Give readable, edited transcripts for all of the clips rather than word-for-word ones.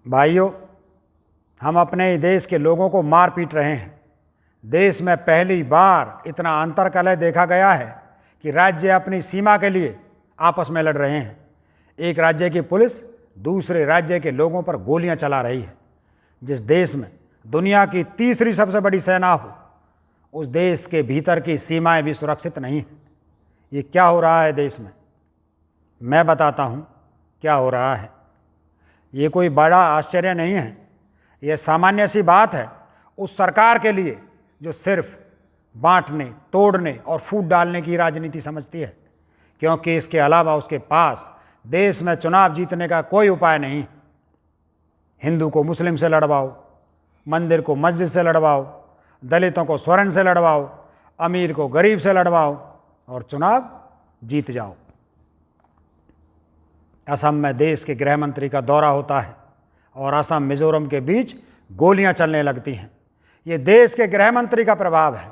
भाइयों, हम अपने ही देश के लोगों को मार पीट रहे हैं। देश में पहली बार इतना अंतर्कलह देखा गया है कि राज्य अपनी सीमा के लिए आपस में लड़ रहे हैं। एक राज्य की पुलिस दूसरे राज्य के लोगों पर गोलियां चला रही है। जिस देश में दुनिया की तीसरी सबसे बड़ी सेना हो, उस देश के भीतर की सीमाएं भी सुरक्षित नहीं हैं। ये क्या हो रहा है देश में? मैं बताता हूँ क्या हो रहा है। ये कोई बड़ा आश्चर्य नहीं है, यह सामान्य सी बात है उस सरकार के लिए जो सिर्फ बांटने, तोड़ने और फूट डालने की राजनीति समझती है, क्योंकि इसके अलावा उसके पास देश में चुनाव जीतने का कोई उपाय नहीं है। हिंदू को मुस्लिम से लड़वाओ, मंदिर को मस्जिद से लड़वाओ, दलितों को स्वर्ण से लड़वाओ, अमीर को गरीब से लड़वाओ और चुनाव जीत जाओ। असम में देश के गृह मंत्री का दौरा होता है और असम मिजोरम के बीच गोलियां चलने लगती हैं। ये देश के गृह मंत्री का प्रभाव है।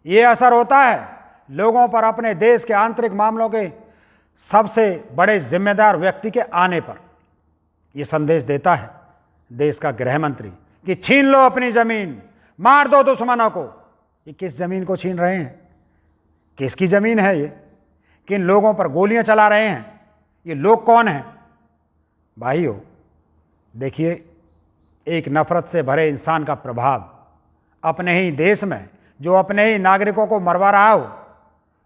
ये असर होता है लोगों पर अपने देश के आंतरिक मामलों के सबसे बड़े जिम्मेदार व्यक्ति के आने पर। यह संदेश देता है देश का गृह मंत्री कि छीन लो अपनी जमीन, मार दो दुश्मनों को। ये किस जमीन को छीन रहे हैं? किसकी जमीन है ये? किन लोगों पर गोलियां चला रहे हैं? ये लोग कौन हैं? भाइयों, देखिए, एक नफरत से भरे इंसान का प्रभाव अपने ही देश में जो अपने ही नागरिकों को मरवा रहा हो,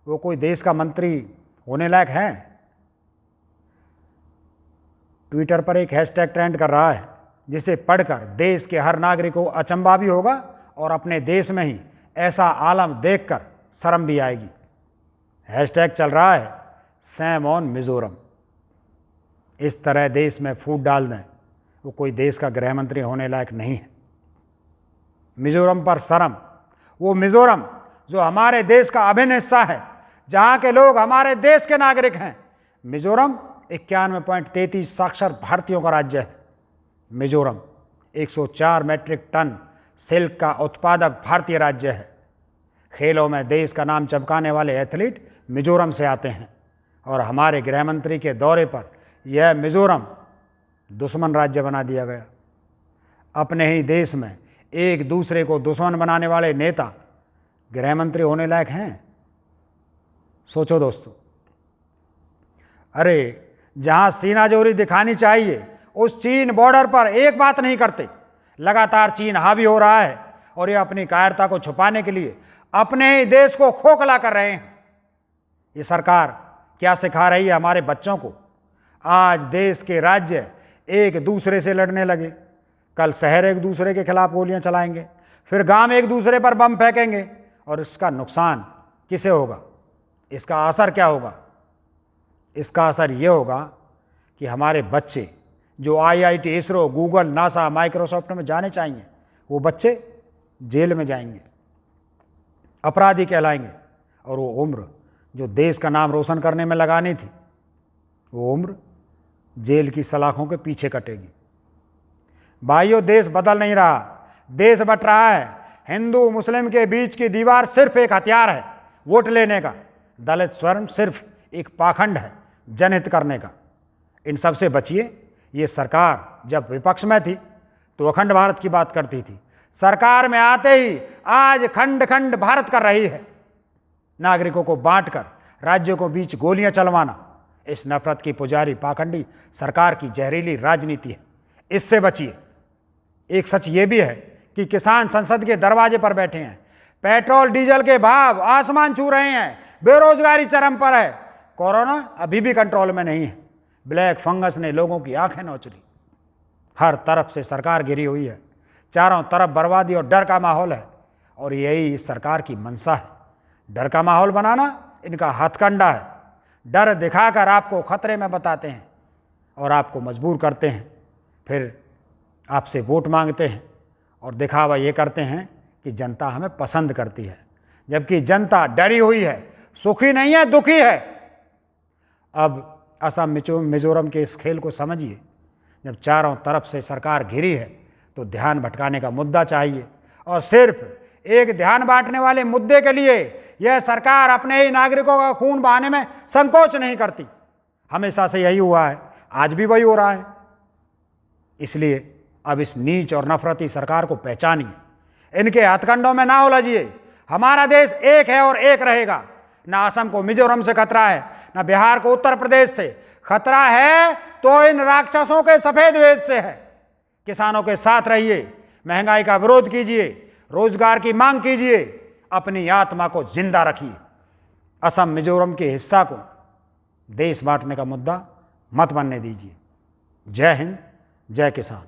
वो कोई देश का मंत्री होने लायक है? ट्विटर पर एक हैशटैग ट्रेंड कर रहा है जिसे पढ़कर देश के हर नागरिक को अचंभा भी होगा और अपने देश में ही ऐसा आलम देखकर शर्म भी आएगी। हैशटैग चल रहा है सैम ऑन मिजोरम। इस तरह देश में फूट डाल दें, वो कोई देश का गृह मंत्री होने लायक नहीं है। मिजोरम पर शर्म। वो मिजोरम जो हमारे देश का अभिन्न हिस्सा है, जहां के लोग हमारे देश के नागरिक हैं। मिजोरम 91.33 साक्षर भारतीयों का राज्य है। मिजोरम 104 मैट्रिक टन सिल्क का उत्पादक भारतीय राज्य है। खेलों में देश का नाम चमकाने वाले एथलीट मिजोरम से आते हैं और हमारे गृह मंत्री के दौरे पर यह मिजोरम दुश्मन राज्य बना दिया गया। अपने ही देश में एक दूसरे को दुश्मन बनाने वाले नेता गृह मंत्री होने लायक हैं? सोचो दोस्तों। अरे, जहां सीनाजोरी दिखानी चाहिए उस चीन बॉर्डर पर एक बात नहीं करते। लगातार चीन हावी हो रहा है और ये अपनी कायरता को छुपाने के लिए अपने ही देश को खोखला कर रहे हैं। ये सरकार क्या सिखा रही है हमारे बच्चों को? आज देश के राज्य एक दूसरे से लड़ने लगे, कल शहर एक दूसरे के खिलाफ गोलियां चलाएंगे, फिर गांव एक दूसरे पर बम फेंकेंगे और इसका नुकसान किसे होगा? इसका असर क्या होगा? इसका असर यह होगा कि हमारे बच्चे जो IIT, ISRO, Google, NASA, Microsoft में जाने चाहिए, वो बच्चे जेल में जाएंगे, अपराधी कहलाएंगे और वो उम्र जो देश का नाम रोशन करने में लगानी थी, वो उम्र जेल की सलाखों के पीछे कटेगी। भाइयों, देश बदल नहीं रहा, देश बट रहा है। हिंदू मुस्लिम के बीच की दीवार सिर्फ एक हथियार है वोट लेने का। दलित स्वर्ण सिर्फ एक पाखंड है जनहित करने का। इन सब से बचिए। ये सरकार जब विपक्ष में थी तो अखंड भारत की बात करती थी। सरकार में आते ही आज खंड खंड भारत कर रही है। नागरिकों को बांटकर राज्यों को बीच गोलियां चलवाना इस नफरत की पुजारी पाखंडी सरकार की जहरीली राजनीति है। इससे बचिए। एक सच ये भी है कि किसान संसद के दरवाजे पर बैठे हैं। पेट्रोल डीजल के भाव आसमान छू रहे हैं। बेरोजगारी चरम पर है। कोरोना अभी भी कंट्रोल में नहीं है। ब्लैक फंगस ने लोगों की आंखें नोच ली। हर तरफ से सरकार घिरी हुई है। चारों तरफ बर्बादी और डर का माहौल है और यही इस सरकार की मंशा है। डर का माहौल बनाना इनका हथकंडा है। डर दिखाकर आपको खतरे में बताते हैं और आपको मजबूर करते हैं, फिर आपसे वोट मांगते हैं और दिखावा ये करते हैं कि जनता हमें पसंद करती है, जबकि जनता डरी हुई है, सुखी नहीं है, दुखी है। अब असम मिजोरम के इस खेल को समझिए। जब चारों तरफ से सरकार घिरी है तो ध्यान भटकाने का मुद्दा चाहिए और सिर्फ एक ध्यान बांटने वाले मुद्दे के लिए यह सरकार अपने ही नागरिकों का खून बहाने में संकोच नहीं करती। हमेशा से यही हुआ है, आज भी वही हो रहा है। इसलिए अब इस नीच और नफरती सरकार को पहचानिए, इनके हथकंडों में ना उलझिए। हमारा देश एक है और एक रहेगा। ना असम को मिजोरम से खतरा है, ना बिहार को उत्तर प्रदेश से खतरा है, तो इन राक्षसों के सफेद वेद से है। किसानों के साथ रहिए, महंगाई का विरोध कीजिए, रोजगार की मांग कीजिए, अपनी आत्मा को जिंदा रखिए। असम मिजोरम के हिस्सा को देश बांटने का मुद्दा मत बनने दीजिए। जय हिंद, जय किसान।